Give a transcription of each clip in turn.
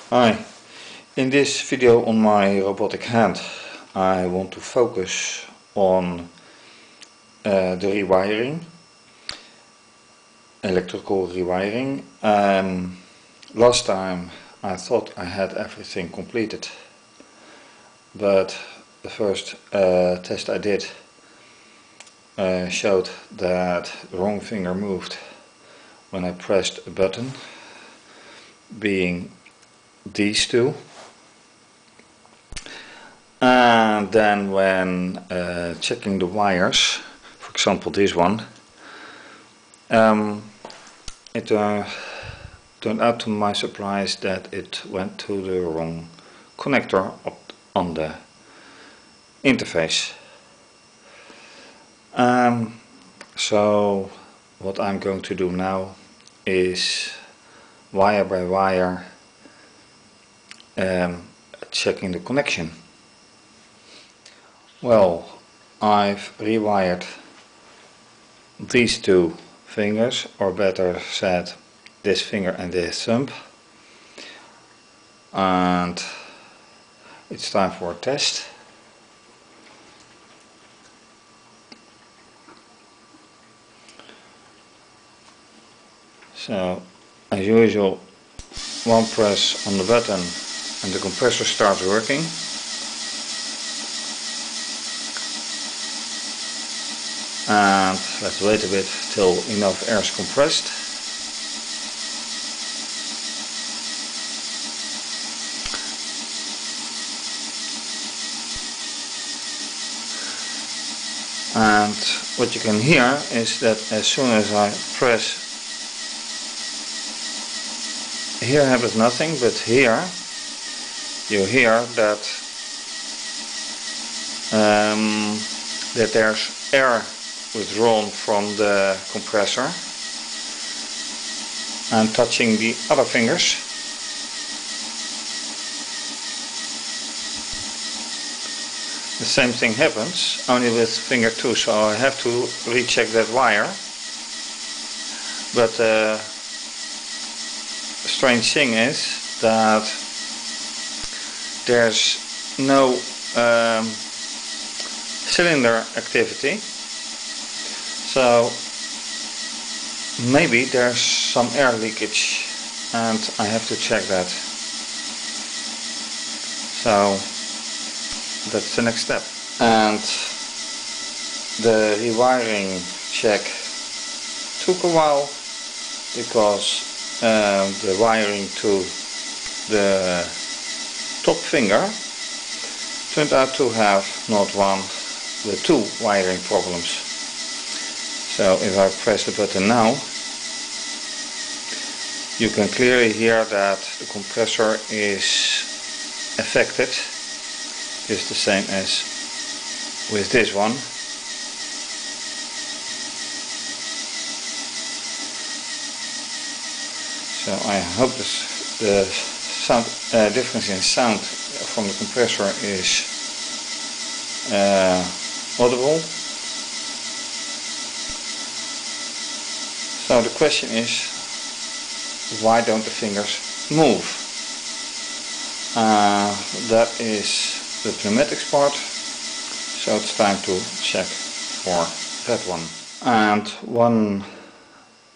Hi, in this video on my robotic hand I want to focus on the rewiring, electrical rewiring. Last time I thought I had everything completed, but the first test I did showed that the wrong finger moved when I pressed a button, being these two. And then when checking the wires, for example this one, it turned out to my surprise that it went to the wrong connector on the interface. So what I'm going to do now is wire by wire checking the connection. Well, I've rewired these two fingers, or better said, this finger and this thumb, and it's time for a test. So, as usual, one press on the button and the compressor starts working. And let's wait a bit till enough air is compressed. And what you can hear is that as soon as I press, here happens nothing, but here you hear that that there's air withdrawn from the compressor and touching the other fingers. The same thing happens, only with finger 2, so I have to recheck that wire. But the strange thing is that there's no cylinder activity. So maybe there's some air leakage and I have to check that. So that's the next step. And the rewiring check took a while because the wiring to the top finger turned out to have not one but two wiring problems. So if I press the button now, you can clearly hear that the compressor is affected, just the same as with this one. So I hope the sound difference in sound from the compressor is audible. So the question is, why don't the fingers move? That is the pneumatics part, so it's time to check for that one. And one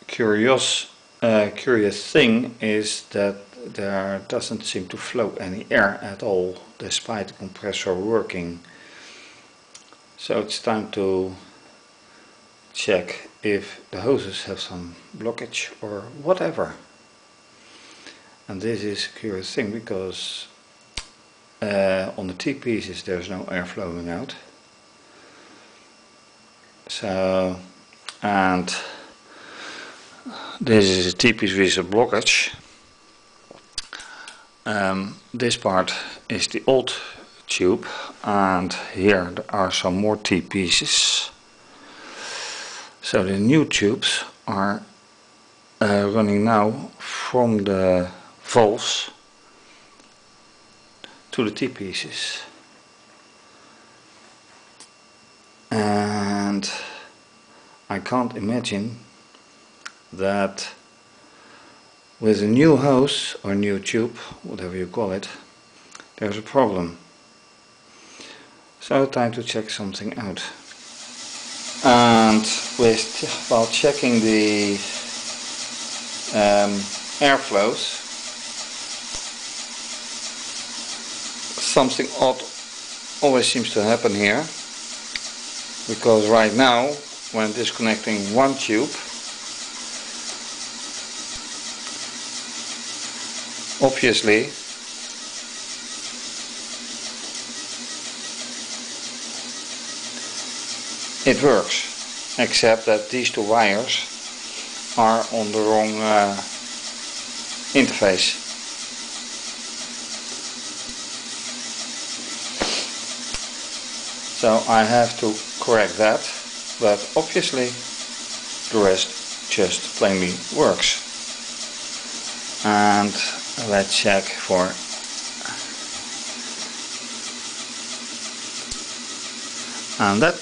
curious thing is that there doesn't seem to flow any air at all despite the compressor working. So it's time to check if the hoses have some blockage or whatever. And this is a curious thing because on the T-pieces there's no air flowing out. So, and this is a T-piece with a blockage. This part is the old tube, and here there are some more T-pieces. So the new tubes are running now from the valves to the T-pieces. And I can't imagine that with a new hose or new tube, whatever you call it, there's a problem. So time to check something out. And while checking the airflows, something odd always seems to happen here, because right now when disconnecting one tube, obviously it works, except that these two wires are on the wrong interface. So I have to correct that, but obviously the rest just plainly works. And let's check for and that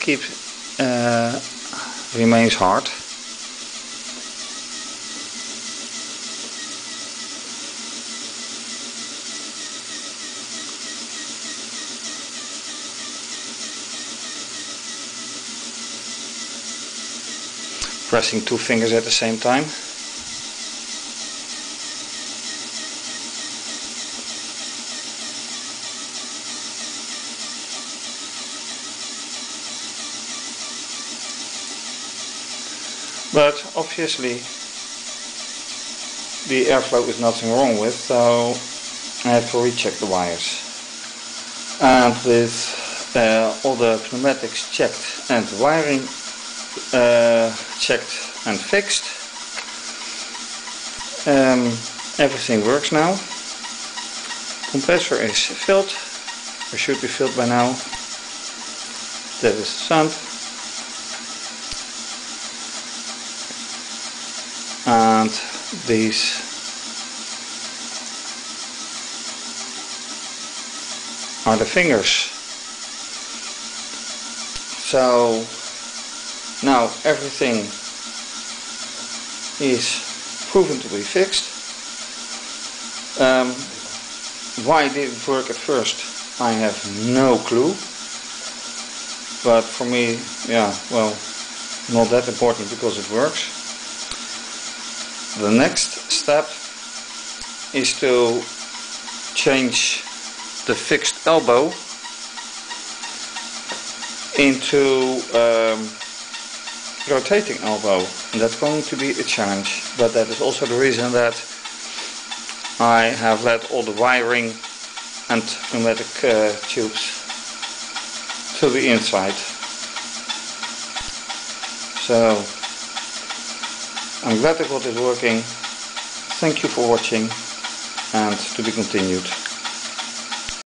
remains hard. Pressing two fingers at the same time. But obviously the airflow is nothing wrong with, so I have to recheck the wires. And with all the pneumatics checked and the wiring checked and fixed, everything works now. Compressor is filled, or should be filled by now. That is the sump. And these are the fingers. So now everything is proven to be fixed. Why it didn't work at first, I have no clue. But for me, yeah, well, not that important because it works. The next step is to change the fixed elbow into rotating elbow, and that's going to be a challenge, but that is also the reason that I have let all the wiring and pneumatic tubes to the inside. So I'm glad that it is working. Thank you for watching, and to be continued.